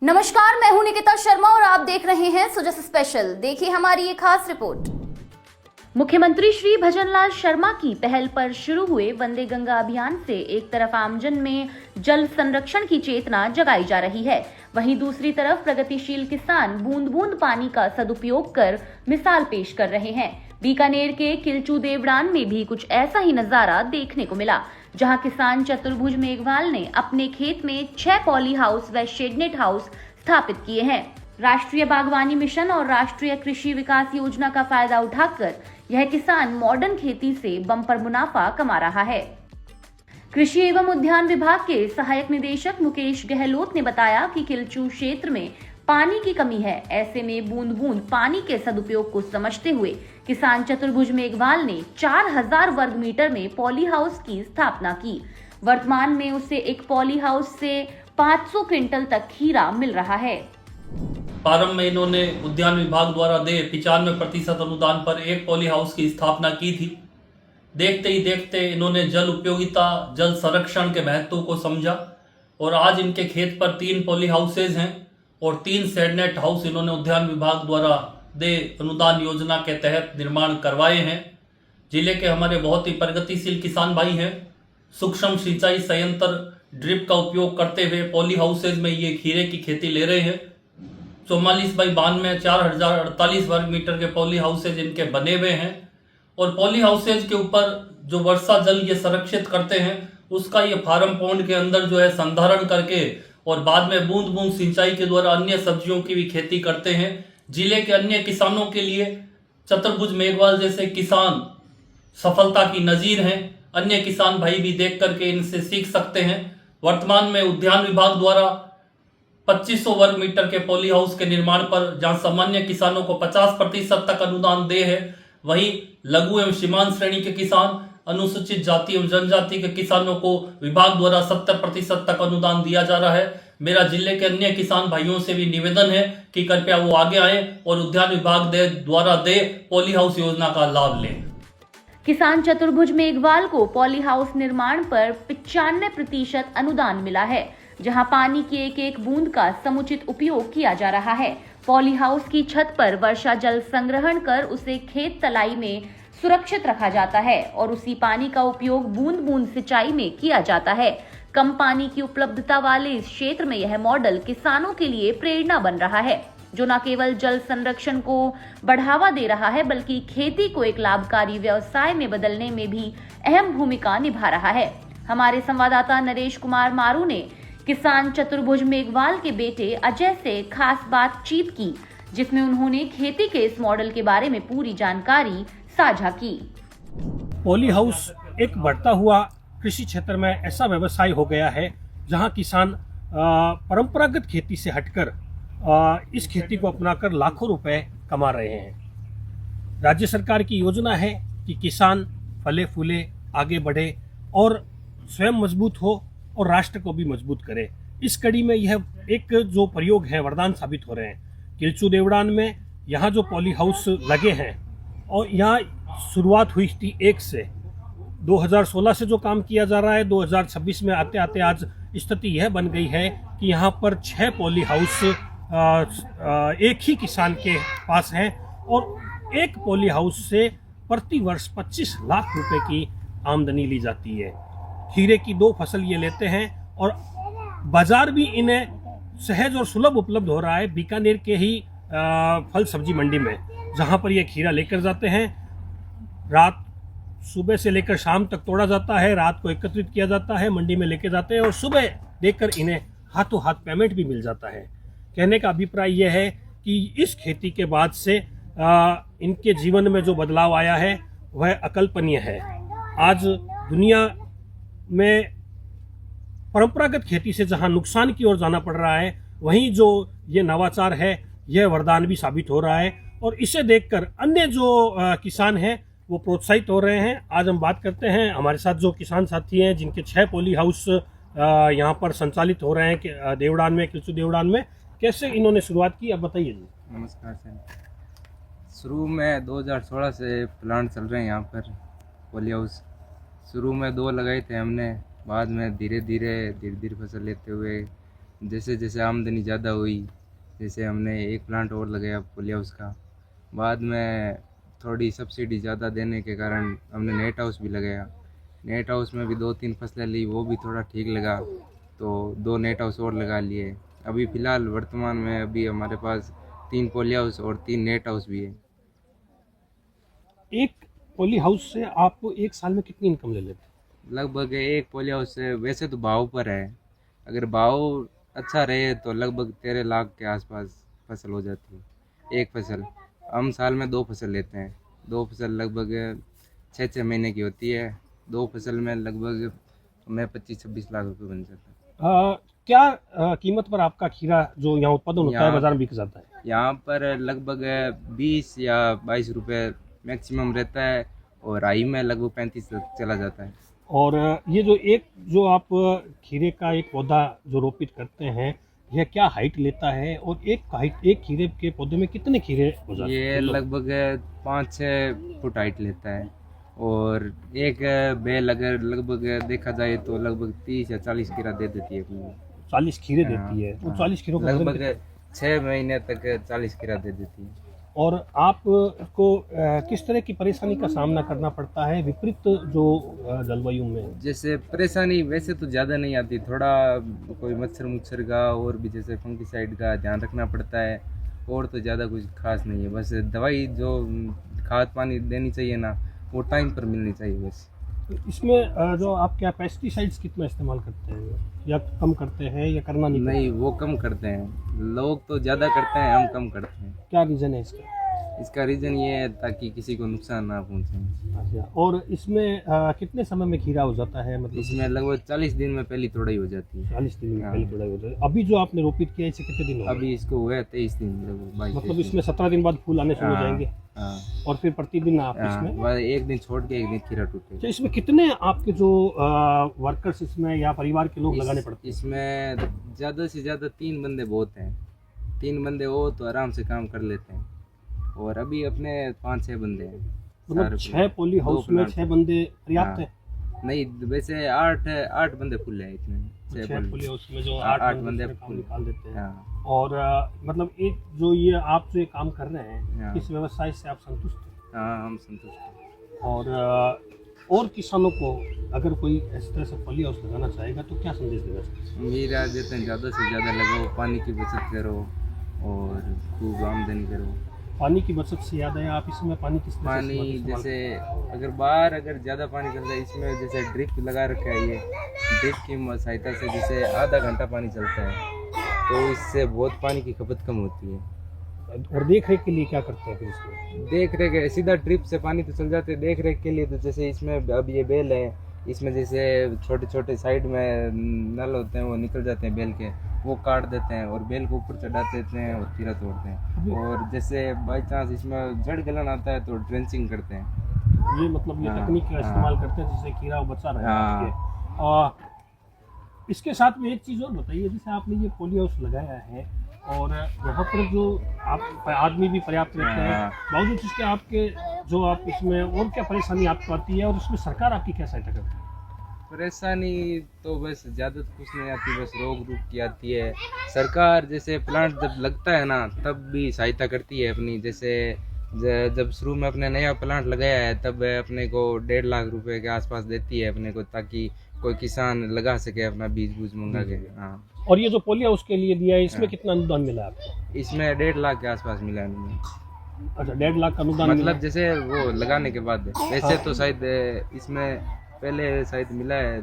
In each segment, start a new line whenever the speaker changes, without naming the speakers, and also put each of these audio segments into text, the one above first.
नमस्कार, मैं हूं निकिता शर्मा और आप देख रहे हैं सुजस स्पेशल। देखिए हमारी ये खास रिपोर्ट। मुख्यमंत्री श्री भजनलाल शर्मा की पहल पर शुरू हुए वंदे गंगा अभियान से एक तरफ आमजन में जल संरक्षण की चेतना जगाई जा रही है, वहीं दूसरी तरफ प्रगतिशील किसान बूंद बूंद पानी का सदुपयोग कर मिसाल पेश कर रहे हैं। बीकानेर के किलचू देवड़ान में भी कुछ ऐसा ही नजारा देखने को मिला, जहां किसान चतुर्भुज मेघवाल ने अपने खेत में 6 पॉली हाउस व शेडनेट हाउस स्थापित किए हैं। राष्ट्रीय बागवानी मिशन और राष्ट्रीय कृषि विकास योजना का फायदा उठाकर यह किसान मॉडर्न खेती से बम्पर मुनाफा कमा रहा है। कृषि एवं उद्यान विभाग के सहायक निदेशक मुकेश गहलोत ने बताया कि किलचू क्षेत्र में पानी की कमी है, ऐसे में बूंद बूंद पानी के सदुपयोग को समझते हुए किसान चतुर्भुज मेघवाल ने 4000 वर्ग मीटर में पॉली हाउस की स्थापना की। वर्तमान में उसे एक पॉली हाउस से 500 क्विंटल तक खीरा मिल रहा है।
प्रारंभ में इन्होंने उद्यान विभाग द्वारा दे 95% अनुदान पर एक पॉली हाउस की स्थापना की थी। देखते ही देखते इन्होंने जल उपयोगिता, जल संरक्षण के महत्व को समझा और आज इनके खेत पर 3 पॉली हाउसेज हैं और 3 शेडनेट हाउस इन्होंने उद्यान विभाग द्वारा दे अनुदान योजना के तहत निर्माण करवाए हैं। जिले के हमारे बहुत ही प्रगतिशील किसान भाई हैं, सूक्ष्म सिंचाई संयंत्र ड्रिप का उपयोग करते हुए पॉली हाउसेज में ये खीरे की खेती ले रहे हैं। 44/92 में 4048 वर्ग मीटर के पॉली हाउसेज इनके बने हुए हैं और पॉली हाउसेज के ऊपर जो वर्षा जल ये संरक्षित करते हैं उसका ये फार्म पॉन्ड के अंदर जो है संधारण करके और बाद में बूंद बूंद सिंचाई के द्वारा अन्य सब्जियों की भी खेती करते हैं। जिले के अन्य किसानों के लिए चतुर्भुज मेघवाल जैसे किसान सफलता की नजीर हैं। अन्य किसान भाई भी देख करके इनसे सीख सकते हैं। वर्तमान में उद्यान विभाग द्वारा 2500 वर्ग मीटर के पॉली हाउस के निर्माण पर जहां सामान्य किसानों को 50% तक अनुदान दे है, वहीं लघु एवं सीमांत श्रेणी के किसान, अनुसूचित जाति एवं जनजाति के किसानों को विभाग द्वारा 70% तक अनुदान दिया जा रहा है। मेरा जिले के अन्य किसान भाइयों से भी निवेदन है कि कृपया वो आगे आए और उद्यान विभाग द्वारा दे पॉली हाउस योजना का लाभ लें।
किसान चतुर्भुज मेघवाल को पॉली हाउस निर्माण पर 95% अनुदान मिला है, जहां पानी की एक एक बूंद का समुचित उपयोग किया जा रहा है। पॉली हाउस की छत पर वर्षा जल संग्रहण कर उसे खेत तलाई में सुरक्षित रखा जाता है और उसी पानी का उपयोग बूंद बूंद सिंचाई में किया जाता है। कम पानी की उपलब्धता वाले इस क्षेत्र में यह मॉडल किसानों के लिए प्रेरणा बन रहा है, जो न केवल जल संरक्षण को बढ़ावा दे रहा है बल्कि खेती को एक लाभकारी व्यवसाय में बदलने में भी अहम भूमिका निभा रहा है। हमारे संवाददाता नरेश कुमार मारू ने किसान चतुर्भुज मेघवाल के बेटे अजय से खास बातचीत की, जिसमें उन्होंने खेती के इस मॉडल के बारे में पूरी जानकारी साझा की।
पॉली हाउस एक बढ़ता हुआ कृषि क्षेत्र में ऐसा व्यवसाय हो गया है जहां किसान परंपरागत खेती से हटकर इस खेती को अपनाकर लाखों रुपए कमा रहे हैं। राज्य सरकार की योजना है कि किसान फले फूले, आगे बढ़े और स्वयं मजबूत हो और राष्ट्र को भी मजबूत करे। इस कड़ी में यह एक जो प्रयोग है वरदान साबित हो रहे हैं। किलचू देवड़ान में यहाँ जो पॉली हाउस लगे हैं और यहाँ शुरुआत हुई थी 1 से 2016 से जो काम किया जा रहा है, 2026 में आते आते आज स्थिति यह बन गई है कि यहाँ पर 6 पॉली हाउस एक ही किसान के पास हैं और एक पॉली हाउस से प्रति वर्ष 25 लाख रुपए की आमदनी ली जाती है। खीरे की 2 फसल ये लेते हैं और बाजार भी इन्हें सहज और सुलभ उपलब्ध हो रहा है बीकानेर के ही फल सब्जी मंडी में, जहाँ पर ये खीरा लेकर जाते हैं। रात सुबह से लेकर शाम तक तोड़ा जाता है, रात को एकत्रित किया जाता है, मंडी में लेके जाते हैं और सुबह देखकर इन्हें हाथों हाथ पेमेंट भी मिल जाता है। कहने का अभिप्राय यह है कि इस खेती के बाद से इनके जीवन में जो बदलाव आया है वह अकल्पनीय है। आज दुनिया में परंपरागत खेती से जहां नुकसान की ओर जाना पड़ रहा है, वहीं जो ये नवाचार है यह वरदान भी साबित हो रहा है और इसे देखकर अन्य जो किसान हैं वो प्रोत्साहित हो रहे हैं। आज हम बात करते हैं, हमारे साथ जो किसान साथी हैं जिनके 6 पॉली हाउस यहाँ पर संचालित हो रहे हैं देवड़ान में, किलचू देवड़ान में। कैसे इन्होंने शुरुआत की, अब बताइए जी।
नमस्कार सर। शुरू में 2016 से प्लांट चल रहे हैं यहाँ पर पॉली हाउस। शुरू में 2 लगाए थे हमने, बाद में धीरे धीरे फसल लेते हुए जैसे जैसे आमदनी ज़्यादा हुई, जैसे हमने एक प्लांट और लगाया पॉली हाउस का, बाद में थोड़ी सब्सिडी ज़्यादा देने के कारण हमने नेट हाउस भी लगाया। नेट हाउस में भी 2-3 फसलें ली, वो भी थोड़ा ठीक लगा, तो 2 नेट हाउस और लगा लिए। अभी फ़िलहाल वर्तमान में अभी हमारे पास 3 पॉली हाउस और 3 नेट हाउस भी है।
एक पॉली हाउस से आप एक साल में कितनी इनकम ले लेते हैं?
लगभग एक पॉली हाउस से, वैसे तो भाव पर है, अगर भाव अच्छा रहे तो लगभग 13 लाख के आसपास फसल हो जाती है। एक फसल, हम साल में 2 फसल लेते हैं, 2 फसल लगभग 6-6 महीने की होती है। 2 फसल में लगभग हमें 25-26 लाख रुपए बन जाता है।
क्या कीमत पर आपका खीरा जो यहाँ उत्पादन होता है
यहाँ-
बाजार में बिक जाता है?
यहाँ पर लगभग 20 या 22 रुपये मैक्सिमम रहता है, और राई में लगभग 35 तक चला जाता है।
और ये जो आप खीरे का एक पौधा जो रोपित करते हैं, यह क्या हाइट लेता है और एक खीरे के पौधे में कितने खीरे हो जाते हैं?
ये लगभग 5-6 फुट हाइट लेता है, और एक बेल अगर लगभग देखा जाए तो लगभग 30 या 40 खीरा दे देती है अपनी।
40 खीरे देती है, वो 40 खीरों का वजन
लगभग
कितना है?
6 महीने तक 40 खीरा दे देती है।
और आपको किस तरह की परेशानी का सामना करना पड़ता है विपरीत जो जलवायु में?
जैसे परेशानी वैसे तो ज़्यादा नहीं आती, थोड़ा कोई मच्छर का और भी जैसे फंगिसाइड का ध्यान रखना पड़ता है, और तो ज़्यादा कुछ खास नहीं है। बस दवाई जो खाद पानी देनी चाहिए ना, वो टाइम पर मिलनी चाहिए बस।
इसमें जो आप क्या पेस्टिसाइड्स कितना इस्तेमाल करते हैं, या कम करते हैं, या करना नहीं?
वो कम करते हैं, लोग तो ज़्यादा करते हैं, हम कम करते हैं।
क्या रीज़न है इसका?
इसका रीज़न ये है ताकि किसी को नुकसान ना पहुँचे।
अच्छा, और इसमें कितने समय में खीरा हो जाता है? मतलब
इसमें लगभग 40 दिन में पहली तोड़ाई हो जाती है।
40 दिन में
हाँ।
पहले तोड़ाई हो जाए। अभी जो आपने रोपित किया इसे कितने दिन हो गए?
अभी इसको हुआ है 23 दिन, लगभग 22।
मतलब इसमें 17 दिन बाद फूल आने शुरू हो
हाँ,
जाएंगे,
हाँ,
और फिर प्रतिदिन आप
हाँ,
इसमें
बस एक दिन छोड़ के एक दिन खीरा टूटे।
तो इसमें कितने आपके जो वर्कर्स इसमें या परिवार के लोग लगाने पड़ते हैं?
इसमें ज़्यादा से ज़्यादा 3 बंदे बहुत हैं। 3 बंदे हो तो आराम से काम कर लेते हैं, और अभी अपने 5-6 बंदे हैं।
मतलब 6 पॉली हाउस में 6 बंदे पर्याप्त है?
नहीं, वैसे 8 बंदे फुल है इसमें।
6 पॉली हाउस में जो
8
8
बंदे
बंदे काम निकाल देते हैं।
हाँ,
और मतलब एक जो ये आप जो ये काम कर रहे हैं,
हाँ।
इस व्यवसाय से आप संतुष्ट हैं?
हाँ, हम संतुष्ट हैं।
और किसानों को अगर कोई इस तरह से पॉली हाउस लगाना चाहेगा तो क्या संदेश देना चाहते हैं?
मेरा देते हैं ज़्यादा से ज़्यादा लगाओ, पानी की बचत करो और खूब आमदनी करो।
पानी की बचत से याद आया, आप इसमें पानी किस तरह से
पानी
इस्तेमाल
जैसे अगर बाहर अगर ज़्यादा पानी चलता है, इसमें जैसे ड्रिप लगा रखा है, ये ड्रिप की सहायता से जैसे आधा घंटा पानी चलता है, तो इससे बहुत पानी की खपत कम होती है।
और देख रेख के लिए क्या करते हैं फिर इसमें?
देख रेख सीधा ड्रिप से पानी तो चल जाते हैं, देख रेख के लिए तो जैसे इसमें अब ये बेल है, इसमें जैसे छोटे छोटे साइड में नल होते हैं, वो निकल जाते हैं बेल के, वो काट देते हैं और बेल को ऊपर चढ़ा देते हैं और खीरा तोड़ते हैं। और जैसे बाई चांस इसमें जड़ गलन आता है तो ड्रेंचिंग करते हैं।
ये मतलब ये
हाँ,
तकनीक का
हाँ।
इस्तेमाल करते हैं जिससे खीरा बचा रहे
हाँ।
आपके। और इसके साथ में एक चीज़ और बताइए, जैसे आपने ये पॉली हाउस लगाया है और यहाँ पर जो आप आदमी भी पर्याप्त रहते हैं,
हाँ।
बावजूद इसके आपके जो आप इसमें और क्या परेशानी आपको आती है, और उसमें सरकार आपकी क्या सहायता करती है?
परेशानी तो बस ज़्यादा कुछ नहीं आती, बस रोग रूप की आती है। सरकार जैसे प्लांट जब लगता है ना, तब भी सहायता करती है अपनी। जैसे जब शुरू में अपने नया प्लांट लगाया है, तब अपने को 1.5 लाख रुपए के आसपास देती है अपने को, ताकि कोई किसान लगा सके अपना बीज बूज मंगा के। हाँ,
और ये जो पॉली हाउस के लिए दिया है, इसमें
हाँ।
कितना अनुदान मिला आपको?
इसमें 1.5 लाख के आसपास मिला है मुझे।
अच्छा, 1.5 लाख का अनुदान मिला।
मतलब जैसे वो लगाने के बाद, वैसे तो शायद इसमें पहले शायद मिला है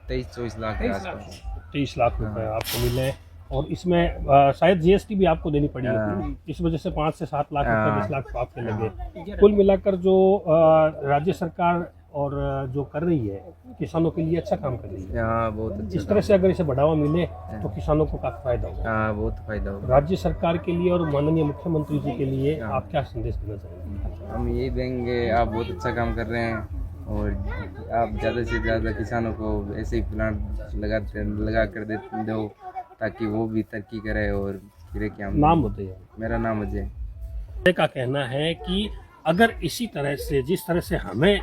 23-24 लाख के आसपास।
23 लाख रुपए आपको मिले, और इसमें शायद जीएसटी भी आपको देनी पड़ी है, इस वजह से 5 से 7 लाख रुपए 10 लाख तो आपके लगे। कुल मिलाकर जो राज्य सरकार और जो कर रही है किसानों के लिए अच्छा काम कर रही है।
हाँ, बहुत अच्छा।
इस तरह से अगर इसे बढ़ावा मिले तो किसानों को काफी फायदा होगा।
हाँ, बहुत फायदा होगा।
राज्य सरकार के लिए और माननीय मुख्यमंत्री जी के लिए आप क्या संदेश देना चाहेंगे?
हम यही देंगे, आप बहुत अच्छा काम कर रहे हैं, और आप ज़्यादा से ज़्यादा किसानों को ऐसे ही प्लांट लगा कर दो, ताकि वो भी तरक्की करे और फिर क्या।
नाम बताइए।
मेरा नाम अजय।
का कहना है कि अगर इसी तरह से, जिस तरह से हमें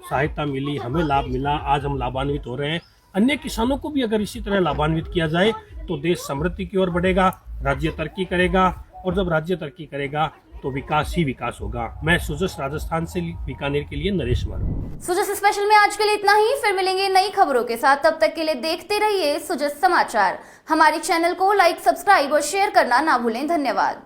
सहायता मिली, हमें लाभ मिला, आज हम लाभान्वित हो रहे हैं, अन्य किसानों को भी अगर इसी तरह लाभान्वित किया जाए तो देश समृद्धि की ओर बढ़ेगा, राज्य तरक्की करेगा, और जब राज्य तरक्की करेगा तो विकास ही विकास होगा। मैं सुजस राजस्थान से बीकानेर के लिए नरेश वर्मा।
सुजस स्पेशल में आज के लिए इतना ही, फिर मिलेंगे नई खबरों के साथ। तब तक के लिए देखते रहिए सुजस समाचार। हमारे चैनल को लाइक, सब्सक्राइब और शेयर करना ना भूलें। धन्यवाद।